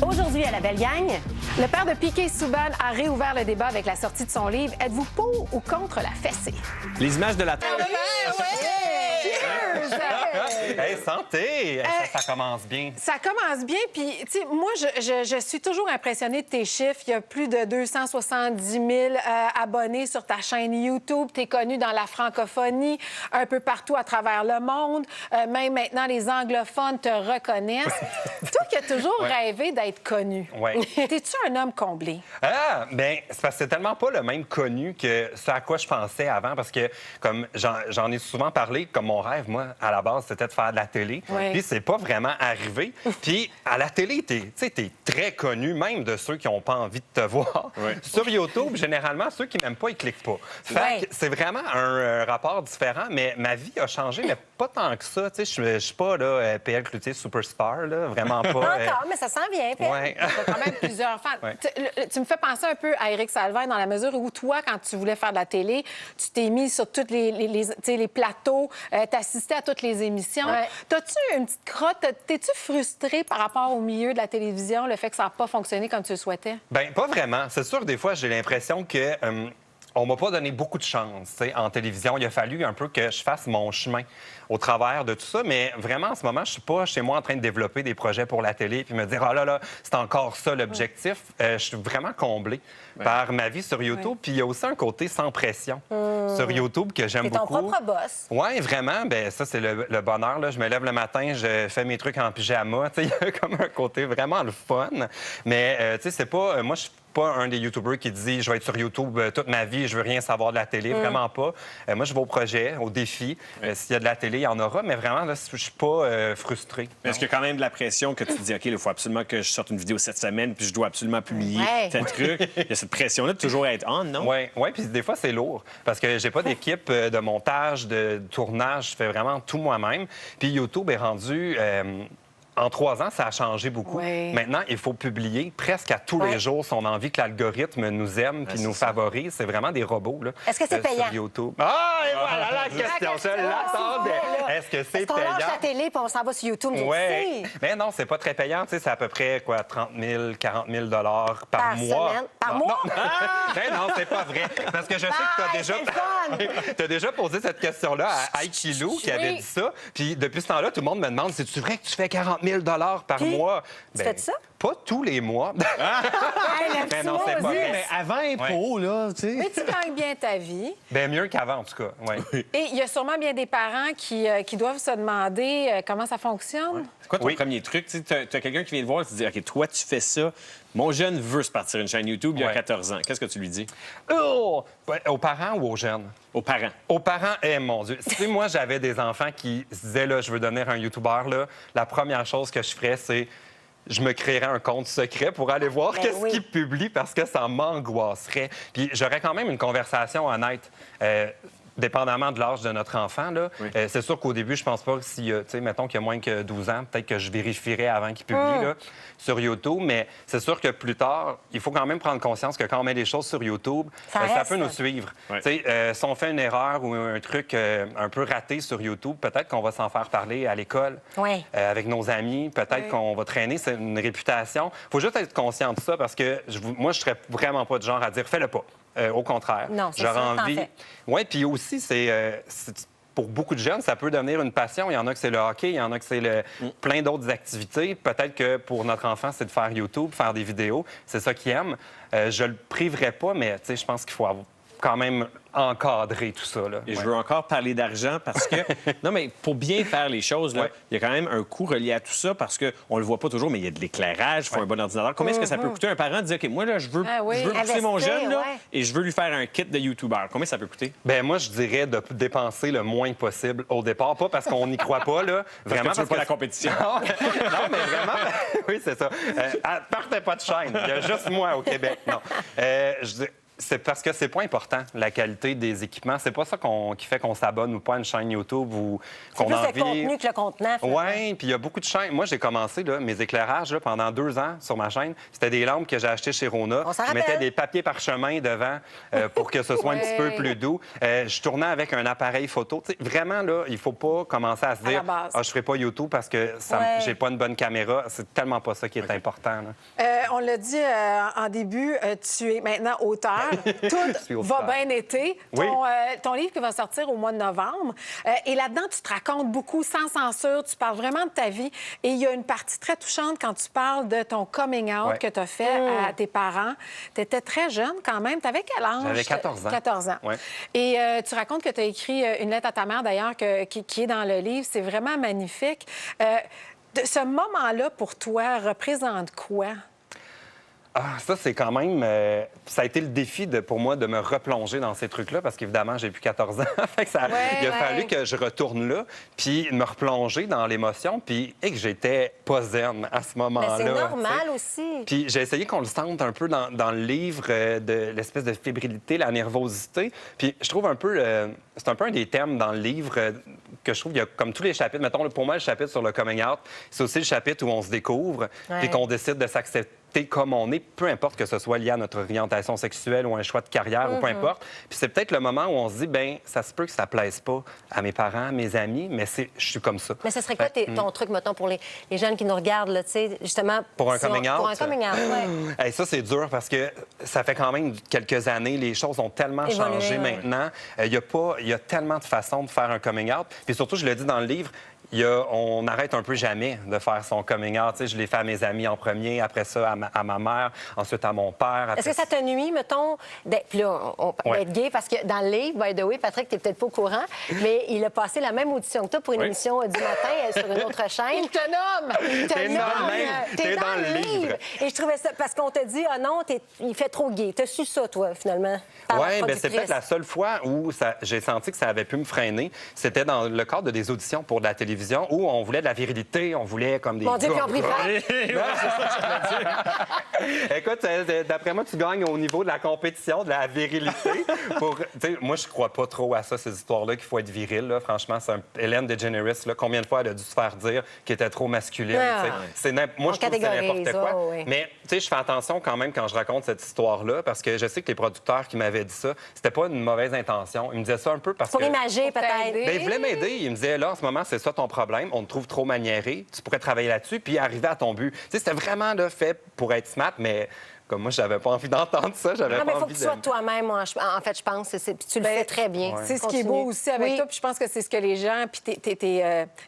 Aujourd'hui, à la Belle Gang, Le père de Piquet Souban a réouvert le débat avec la sortie de son livre « Êtes-vous pour ou contre la fessée? » Les images de la... Hey, santé! Ça commence bien. Ça commence bien, puis, tu sais, moi, je suis toujours impressionnée de tes chiffres. Il y a plus de 270 000 abonnés sur ta chaîne YouTube. Tu es connue dans la francophonie, un peu partout à travers le monde. Même maintenant, les anglophones te reconnaissent. Toi qui as toujours rêvé d'être connu, t'es-tu un homme comblé? Ah, bien, c'est parce que c'est tellement pas le même connu que ce à quoi je pensais avant, parce que, comme j'en ai souvent parlé, comme mon rêve, moi, à la base, c'était de faire de la télé. Puis c'est pas vraiment arrivé. Puis à la télé, t'es très connu, même de ceux qui n'ont pas envie de te voir. Sur YouTube, généralement, ceux qui m'aiment pas, ils cliquent pas. Fait que c'est vraiment un rapport différent, mais ma vie a changé, mais pas tant que ça. Tu sais, je suis pas là, PL Cloutier superstar, là, vraiment pas. pas encore, mais ça s'en vient. Ouais. T'as quand même plusieurs fans. Tu me fais penser un peu à Éric Salvaire dans la mesure où toi, quand tu voulais faire de la télé, tu t'es mis sur tous les plateaux, t'assistais à toutes les émissions. T'as-tu une petite crotte? T'es-tu frustré par rapport au milieu de la télévision, le fait que ça n'a pas fonctionné comme tu le souhaitais? Bien, pas vraiment. C'est sûr, des fois, j'ai l'impression que... on m'a pas donné beaucoup de chance en télévision. Il a fallu un peu que je fasse mon chemin au travers de tout ça. Mais vraiment, en ce moment, je suis pas chez moi en train de développer des projets pour la télé puis me dire « Ah là, c'est encore ça l'objectif. Je suis vraiment comblé par ma vie sur YouTube. Puis il y a aussi un côté sans pression sur YouTube que j'aime beaucoup. C'est ton propre boss. Oui, vraiment. Bien, ça, c'est le bonheur. Là. Je me lève le matin, je fais mes trucs en pyjama. Il y a comme un côté vraiment le fun. Mais, tu sais, c'est pas... moi, je suis pas un des YouTubers qui dit « Je vais être sur YouTube toute ma vie, je veux rien savoir de la télé. Vraiment pas. Moi, je vais au projet, au défi. S'il y a de la télé, il y en aura. Mais vraiment, là, je suis pas frustré. Est-ce qu'il y a quand même de la pression que tu te dis « OK, il faut absolument que je sorte une vidéo cette semaine, puis je dois absolument publier tel truc. » Il y a cette pression-là de toujours être on, non? Oui, puis des fois, c'est lourd. Parce que j'ai pas d'équipe de montage, de tournage. Je fais vraiment tout moi-même. Puis YouTube est rendu... En 3 ans, ça a changé beaucoup. Maintenant, il faut publier presque à tous les jours si on a envie que l'algorithme nous aime puis nous favorise. C'est vraiment des robots. Est-ce que c'est payant? Sur YouTube. Ah, et voilà la question. Je l'attendais. Est-ce que c'est payant? Est-ce qu'on lâche la télé puis on s'en va sur YouTube? Oui. Mais non, c'est pas très payant. Tu sais, c'est à peu près, 30 000, 40 000 par mois. Semaine? Par mois? Ben non, c'est pas vrai. Parce que je sais que tu as déjà posé cette question-là à Aikilou qui avait dit ça. Puis depuis ce temps-là, tout le monde me demande, c'est-tu vrai que tu fais 40 000 par mois? Tu fais ça? Pas tous les mois. Mais non, c'est pas vrai. Mais avant impôt, là, tu sais. Mais tu gagnes bien ta vie. Bien mieux qu'avant, en tout cas. Et il y a sûrement bien des parents qui doivent se demander comment ça fonctionne. C'est quoi ton premier truc? Tu as quelqu'un qui vient te voir et tu te dis « OK, toi, tu fais ça. Mon jeune veut se partir une chaîne YouTube il y a 14 ans. » Qu'est-ce que tu lui dis? Oh! Aux parents ou aux jeunes? Aux parents. Aux parents, mon Dieu. Si moi, j'avais des enfants qui se disaient, là, je veux devenir un YouTuber, là, la première chose que je ferais, c'est je me créerais un compte secret pour aller voir qu'est-ce qu'ils publient parce que ça m'angoisserait. Puis j'aurais quand même une conversation honnête. Dépendamment de l'âge de notre enfant, là, c'est sûr qu'au début, je pense pas que si, tu sais, mettons qu'il y a moins que 12 ans, peut-être que je vérifierais avant qu'il publie là, sur YouTube, mais c'est sûr que plus tard, il faut quand même prendre conscience que quand on met des choses sur YouTube, ça peut nous suivre. Tu sais, si on fait une erreur ou un truc un peu raté sur YouTube, peut-être qu'on va s'en faire parler à l'école, avec nos amis, peut-être qu'on va traîner une réputation. Il faut juste être conscient de ça parce que moi, je serais vraiment pas du genre à dire « fais-le pas ». Au contraire. Non, c'est ça, envie. Oui, puis aussi, c'est pour beaucoup de jeunes, ça peut devenir une passion. Il y en a que c'est le hockey, il y en a que c'est plein d'autres activités. Peut-être que pour notre enfant, c'est de faire YouTube, faire des vidéos. C'est ça qu'il aime. Je le priverai pas, mais je pense qu'il faut quand même encadrer tout ça. Là. Et je veux encore parler d'argent parce que... non, mais pour bien faire les choses, là, il y a quand même un coût relié à tout ça parce qu'on le voit pas toujours, mais il y a de l'éclairage, il faut un bon ordinateur. Combien est-ce que ça peut coûter un parent de dire, OK, moi, là, je veux pousser mon jeune là, et je veux lui faire un kit de YouTuber. Combien ça peut coûter? Bien, moi, je dirais de dépenser le moins possible au départ. Pas parce qu'on n'y croit pas, là. Vraiment parce que tu veux pas la compétition. non, mais vraiment... oui, c'est ça. Partez pas de chaîne. Il y a juste moi au Québec. Non. C'est parce que c'est pas important, la qualité des équipements. C'est pas ça qui fait qu'on s'abonne ou pas à une chaîne YouTube ou qu'on a envie... C'est plus le contenu que le contenant. Oui, puis il y a beaucoup de chaînes. Moi, j'ai commencé, là, mes éclairages, là, pendant 2 ans sur ma chaîne. C'était des lampes que j'ai achetées chez Rona. Je mettais des papiers parchemin devant pour que ce soit un petit peu plus doux. Je tournais avec un appareil photo. T'sais, vraiment, là, il faut pas commencer à se dire « Ah, je ferai pas YouTube parce que j'ai pas une bonne caméra. » C'est tellement pas ça qui est important. On l'a dit en début, tu es maintenant auteur. Tout va bien été. Ton livre qui va sortir au mois de novembre. Et là-dedans, tu te racontes beaucoup, sans censure. Tu parles vraiment de ta vie. Et il y a une partie très touchante quand tu parles de ton coming out que tu as fait à tes parents. Tu étais très jeune quand même. Tu avais quel âge? J'avais 14 ans. 14 ans. Ouais. Et tu racontes que tu as écrit une lettre à ta mère, d'ailleurs, qui est dans le livre. C'est vraiment magnifique. Ce moment-là, pour toi, représente quoi? Ah, ça, c'est quand même... ça a été le défi pour moi de me replonger dans ces trucs-là parce qu'évidemment, j'ai plus 14 ans. Il a fallu que je retourne là puis me replonger dans l'émotion puis que j'étais pas zen à ce moment-là. Mais c'est normal aussi. Puis j'ai essayé qu'on le sente un peu dans le livre de l'espèce de fébrilité, la nervosité. Puis je trouve un peu... c'est un peu un des thèmes dans le livre que je trouve, il y a comme tous les chapitres. Mettons, pour moi, le chapitre sur le coming out, c'est aussi le chapitre où on se découvre et qu'on décide de s'accepter comme on est, peu importe que ce soit lié à notre orientation sexuelle ou un choix de carrière ou peu importe. Puis c'est peut-être le moment où on se dit, bien, ça se peut que ça plaise pas à mes parents, à mes amis, mais je suis comme ça. Mais ce serait quoi ton truc, mettons, pour les jeunes qui nous regardent, là, tu sais, justement... Pour un coming out? Pour un coming out, oui. Hey, ça, c'est dur parce que ça fait quand même quelques années. Les choses ont tellement changé maintenant. Il y a tellement de façons de faire un coming out. Puis surtout, je le dis dans le livre, on n'arrête un peu jamais de faire son coming out. Tu sais, je l'ai fait à mes amis en premier, après ça à ma mère, ensuite à mon père. Est-ce que ça te nuit, mettons, d'être gay? Parce que dans le livre, by the way, Patrick, t'es peut-être pas au courant, mais il a passé la même audition que toi pour une émission du matin sur une autre chaîne. Il te nomme! T'es dans le livre! Et je trouvais ça... Parce qu'on te dit, ah non, il fait trop gay. T'as su ça, toi, finalement? Oui, bien, c'est peut-être la seule fois où j'ai senti que ça avait pu me freiner. C'était dans le cadre de des auditions pour de la télévision où on voulait de la virilité, on voulait comme des... Mon Dieu, puis on pris Écoute, d'après moi, tu gagnes au niveau de la compétition, de la virilité. Moi, je crois pas trop à ça, ces histoires-là, qu'il faut être viril. Là. Franchement, c'est Hélène DeGeneres, là, combien de fois elle a dû se faire dire qu'elle était trop masculine? Moi, je trouve que c'est n'importe quoi. Mais je fais attention quand même quand je raconte cette histoire-là, parce que je sais que les producteurs qui m'avaient dit ça, c'était pas une mauvaise intention. Ils me disaient ça un peu parce Pour imager, peut-être. Ils voulaient m'aider. Ils me disaient, là, en ce moment, c'est ça ton problème. On te trouve trop maniéré. Tu pourrais travailler là-dessus puis arriver à ton but. C'était vraiment là, fait pour être smart, mais comme moi, j'avais pas envie d'entendre ça. J'avais pas envie de... il faut que tu sois toi-même, en fait, je pense. Puis tu le fais très bien. C'est ce qui est beau aussi avec toi. Puis je pense que c'est ce que les gens, puis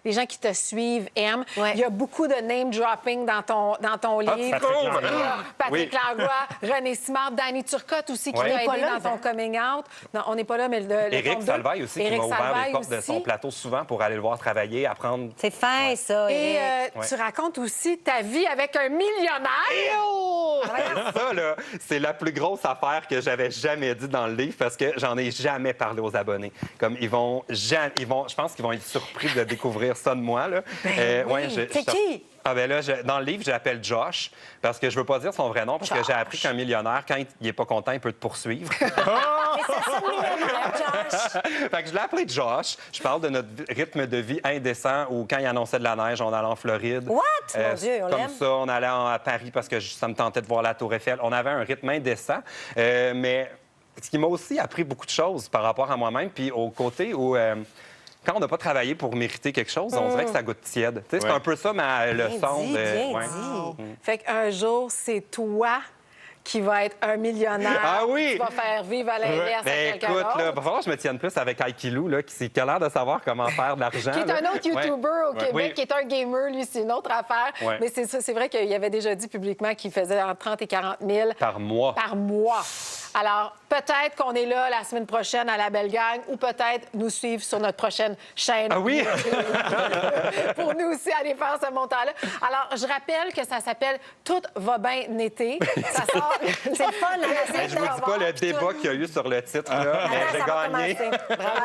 les gens qui te suivent aiment. Il y a beaucoup de name-dropping dans ton livre. Patrick Langlois, René Simard, Danny Turcotte aussi, qui t'a aidé dans ton coming out. Non, on n'est pas là, mais le Éric Salvaille aussi, qui m'a ouvert les portes de son plateau souvent pour aller le voir travailler, apprendre. C'est fin, ça, Et tu racontes aussi ta vie avec un millionnaire. Ça, là, c'est la plus grosse affaire que j'avais jamais dit dans le livre parce que j'en ai jamais parlé aux abonnés. Comme je pense qu'ils vont être surpris de découvrir ça de moi. Là. C'est qui? Ah ben là, dans le livre, j'appelle Josh parce que je veux pas dire son vrai nom parce que j'ai appris qu'un millionnaire, quand il est pas content, il peut te poursuivre. Mais c'est ça, le millionnaire, Josh! Fait que je l'ai appelé Josh. Je parle de notre rythme de vie indécent où quand il annonçait de la neige, on allait en Floride. What? Mon Dieu, on l'aime. Comme ça, on allait à Paris parce que ça me tentait de voir la Tour Eiffel. On avait un rythme indécent, mais ce qui m'a aussi appris beaucoup de choses par rapport à moi-même, puis au côté où... quand on n'a pas travaillé pour mériter quelque chose, on dirait que ça goûte tiède. C'est un peu ça ma leçon. Fait qu'un jour, c'est toi qui va être un millionnaire. Ah oui! Tu vas faire vivre à l'inverse à quelqu'un d'autre. Écoute, il va falloir que je me tienne plus avec Aikilou, là, qui a l'air de savoir comment faire de l'argent. Qui est un autre YouTuber au Québec, qui est un gamer, lui, c'est une autre affaire. Mais c'est vrai qu'il avait déjà dit publiquement qu'il faisait entre 30 et 40 000 par mois. Par mois. Alors, peut-être qu'on est là la semaine prochaine à La Belle Gang ou peut-être nous suivre sur notre prochaine chaîne. Ah oui? Pour nous aussi aller faire ce montant-là. Alors, je rappelle que ça s'appelle « Tout va bien été ». Ça sort... C'est le fun, hein? Je vous dis pas le débat qu'il y a eu sur le titre, là, mais j'ai gagné.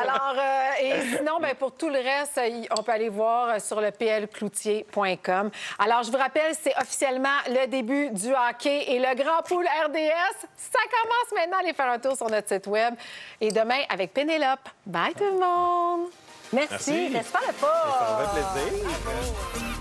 Alors, et sinon, ben, pour tout le reste, on peut aller voir sur le plcloutier.com. Alors, je vous rappelle, c'est officiellement le début du hockey et le Grand Pool RDS. Ça commence maintenant à aller faire un tour sur notre site Web. Et demain, avec Pénélope. Bye tout le monde! Merci. J'espère pas. Ça me fait plaisir.